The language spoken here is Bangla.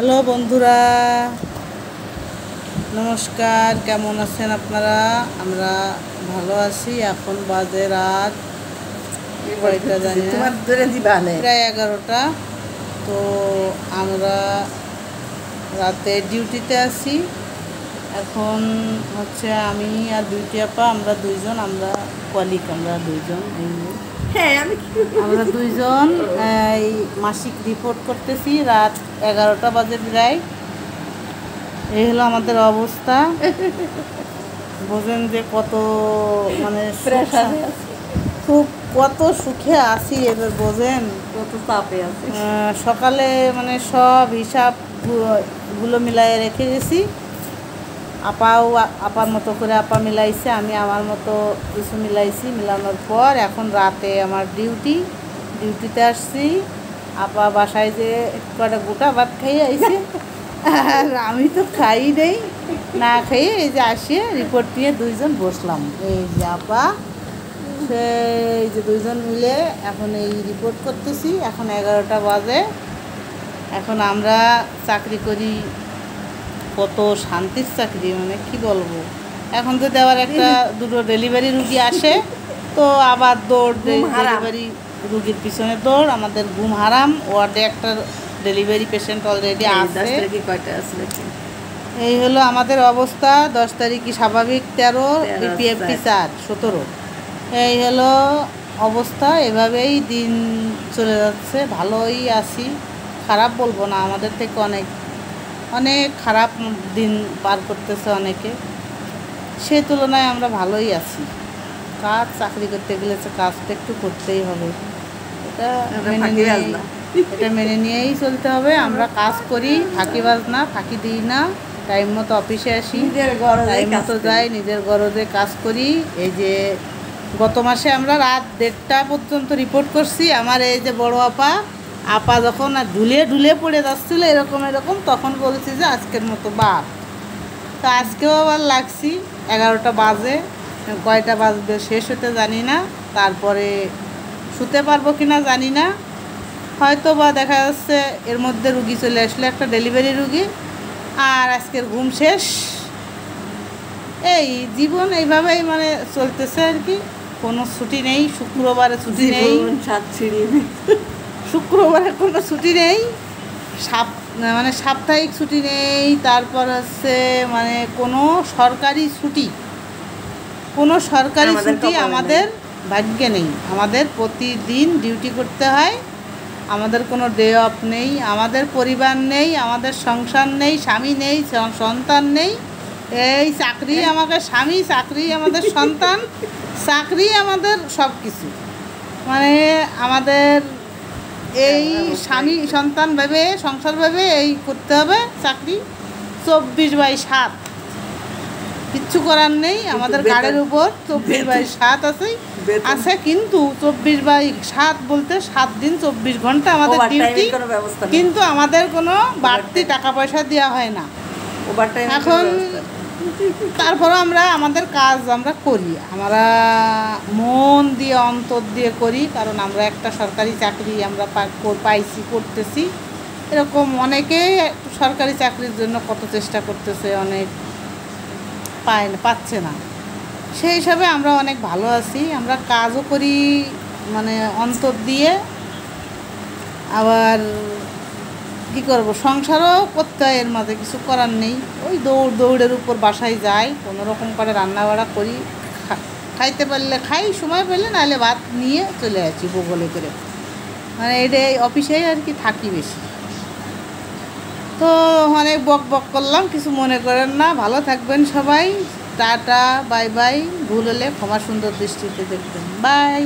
হ্যালো বন্ধুরা, নমস্কার। কেমন আছেন আপনারা? আমরা ভালো আছি। এখন বাজে রাত কয়টা জানি না, প্রায় 11টা। তো আমরা রাতে ডিউটিতে আছি। এখন হচ্ছে আমি আর বিউটি আপা, আমরা দুইজন, আমরা কলিগ, আমরা দুইজন আমরা দুইজন এই মাসিক রিপোর্ট করতেছি। রাত 11টা বাজে প্রায়। এই হলো আমাদের অবস্থা। বোঝেন যে কত মানে খুব কত সুখে আছি। এবার বোঝেন কত চাপে আছে। সকালে মানে সব হিসাবগুলো মিলাই রেখে গেছি। আপাও আপার মতো করে আপা মিলাইছে, আমি আমার মতো কিছু মিলাইছি। মিলানোর পর এখন রাতে আমার ডিউটিতে আসছি। আপা বাসায় যে কটা গোটা ভাত খাইয়ে আইছে, আর আমি তো খাই নেই, না খাইয়ে এই যে আসিয়ে রিপোর্ট নিয়ে দুইজন বসলাম। এই যে আপা, সেই যে দুইজন মিলে এখন এই রিপোর্ট করতেছি। এখন 11টা বাজে। এখন আমরা চাকরি করি, কত শান্তির চাকরি, মানে কি বলবো। এখন যদি আবার দুটো ডেলিভারি রুগী আসে তো আবার দৌড়, ডেলিভারি রুগীর পিছনে দৌড়। আমাদের ঘুম হারাম। ওয়ার্ডে একটা ডেলিভারি পেশেন্ট অলরেডি আছে। এই হলো আমাদের অবস্থা। 10 তারিখই স্বাভাবিক, 13 বিপিএফটি 4 17। এই হলো অবস্থা। এভাবেই দিন চলে যাচ্ছে। ভালোই আছি, খারাপ বলবো না। আমাদের থেকে অনেক খারাপ দিন পার করতেছে অনেকে। সেই তুলনায় আমরা ভালোই আছি। চাকরি করতে গেলে কাজটা একটু করতেই হবে, এটা মেনে নিয়েই চলতে হবে। আমরা কাজ করি, ফাঁকিবাজ না, ফাঁকি দিই না। টাইম মতো অফিসে আসি, টাইম মতো যাই, নিজের গরজে কাজ করি। এই যে গত মাসে আমরা রাত 1:30 পর্যন্ত রিপোর্ট করছি। আমার এই যে বড় আপা যখন ঢুলে পড়ে যাচ্ছিলো এরকম, তখন বলেছি যে আজকের মতো বাদ। তো আজকেও আবার লাগছি। 11টা বাজে, কয়টা বাজবে শেষ হতে জানি না। তারপরে শুতে পারবো কি না জানি না। হয়তো বা দেখা যাচ্ছে এর মধ্যে রুগী চলে আসলে, একটা ডেলিভারি রুগী, আর আজকের ঘুম শেষ। এই জীবন এইভাবেই মানে চলতেছে আর কি। কোনো ছুটি নেই, শুক্রবারে ছুটি নেই, শুক্রবারে কোনো ছুটি নেই, মানে সাপ্তাহিক ছুটি নেই। তারপর হচ্ছে মানে কোনো সরকারি ছুটি আমাদের ভাগ্যে নেই। আমাদের প্রতিদিন ডিউটি করতে হয়। আমাদের কোনো ডে অফ নেই, আমাদের পরিবার নেই, আমাদের সংসার নেই, স্বামী নেই, সন্তান নেই। এই চাকরি আমাকে স্বামী, চাকরি আমাদের সন্তান, চাকরি আমাদের সব কিছু। মানে আমাদের এই স্বামী সন্তান ভেবে, সংসার ভেবে এই করতে হবে চাকরি। 24/7, কিচ্ছু করার নেই। আমাদের গাড়ির উপর 24/7 আছে, কিন্তু 24/7 বলতে 7 দিন 24 ঘন্টা আমাদের ডিউটি, কিন্তু আমাদের কোনো বাড়তি টাকা পয়সা দেওয়া হয় না এখন। তারপরে আমরা আমাদের কাজ আমরা করি, আমরা মন দিয়ে অন্তর দিয়ে করি। কারণ আমরা একটা সরকারি চাকরি আমরা করতেছি। এরকম অনেকে সরকারি চাকরির জন্য কত চেষ্টা করতেছে, অনেক পাচ্ছে না। সেই হিসাবে আমরা অনেক ভালো আছি। আমরা কাজও করি মানে অন্তর দিয়ে, আবার কী করবো, সংসারও করতে হয়। এর মাঝে কিছু করার নেই। ওই দৌড়ের উপর বাসায় যাই, কোনো রকম করে রান্নাবাড়া করি, খাইতে পারলে খাই, সময় পেলে নাহলে ভাত নিয়ে চলে আসি বগলে করে। মানে এই অফিসেই আর কি থাকি বেশি। তো অনেক বক করলাম, কিছু মনে করেন না। ভালো থাকবেন সবাই। Tata, bye bye. ভুল হলে ক্ষমা সুন্দর দৃষ্টিতে দেখবেন। বাই।